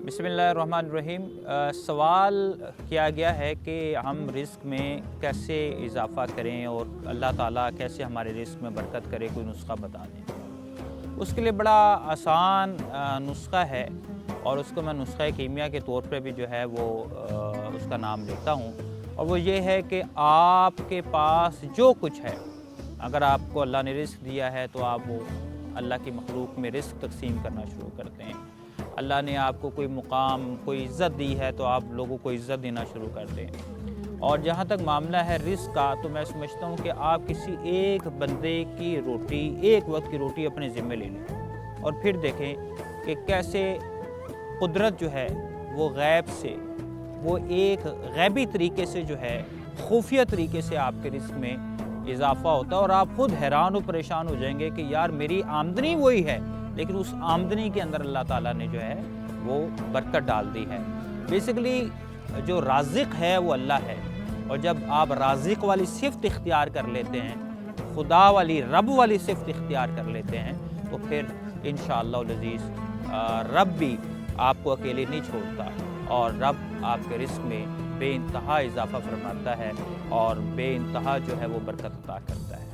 बिस्मिल्लाहिर्रहमानिर्रहीम। सवाल किया गया है कि हम रिज़्क़ में कैसे इजाफ़ा करें और अल्लाह ताला कैसे हमारे रिज़्क़ में बरकत करे, कोई नुस्ख़ा बता दें। उसके लिए बड़ा आसान नुस्ख़ा है और उसको मैं नुस्ख़ा कीमिया के तौर पे भी जो है वो उसका नाम लेता हूँ, और वो ये है कि आपके पास जो कुछ है, अगर आपको अल्लाह ने रिज़्क़ दिया है तो आप वो अल्लाह की मखलूक में रिज़्क़ तक़सीम करना शुरू करते हैं। अल्लाह ने आपको कोई मुकाम, कोई इज़्ज़त दी है तो आप लोगों को इज़्ज़त देना शुरू कर दें। और जहाँ तक मामला है रिज़्क़ का, तो मैं समझता हूँ कि आप किसी एक बंदे की रोटी, एक वक्त की रोटी अपने ज़िम्मे ले लें और फिर देखें कि कैसे कुदरत जो है वो गैब से, वो एक गैबी तरीके से जो है, खुफिया तरीके से आपके रिज़्क़ में इजाफ़ा होता है, और आप ख़ुद हैरान और परेशान हो जाएंगे कि यार मेरी आमदनी वही है, लेकिन उस आमदनी के अंदर अल्लाह ताला ने जो है वो बरकत डाल दी है। बेसिकली जो राज़िक़ है वो अल्लाह है, और जब आप राज़िक़ वाली सिफ़त इख्तियार कर लेते हैं, खुदा वाली, रब वाली सिफ़त इख्तियार कर लेते हैं, तो फिर इंशाअल्लाह अज़ीज़ रब भी आपको अकेले नहीं छोड़ता, और रब आपके रिज़्क़ में बेइंतहा इज़ाफ़ा फरमाता है और बेइंतहा जो है वो बरकत अता करता है।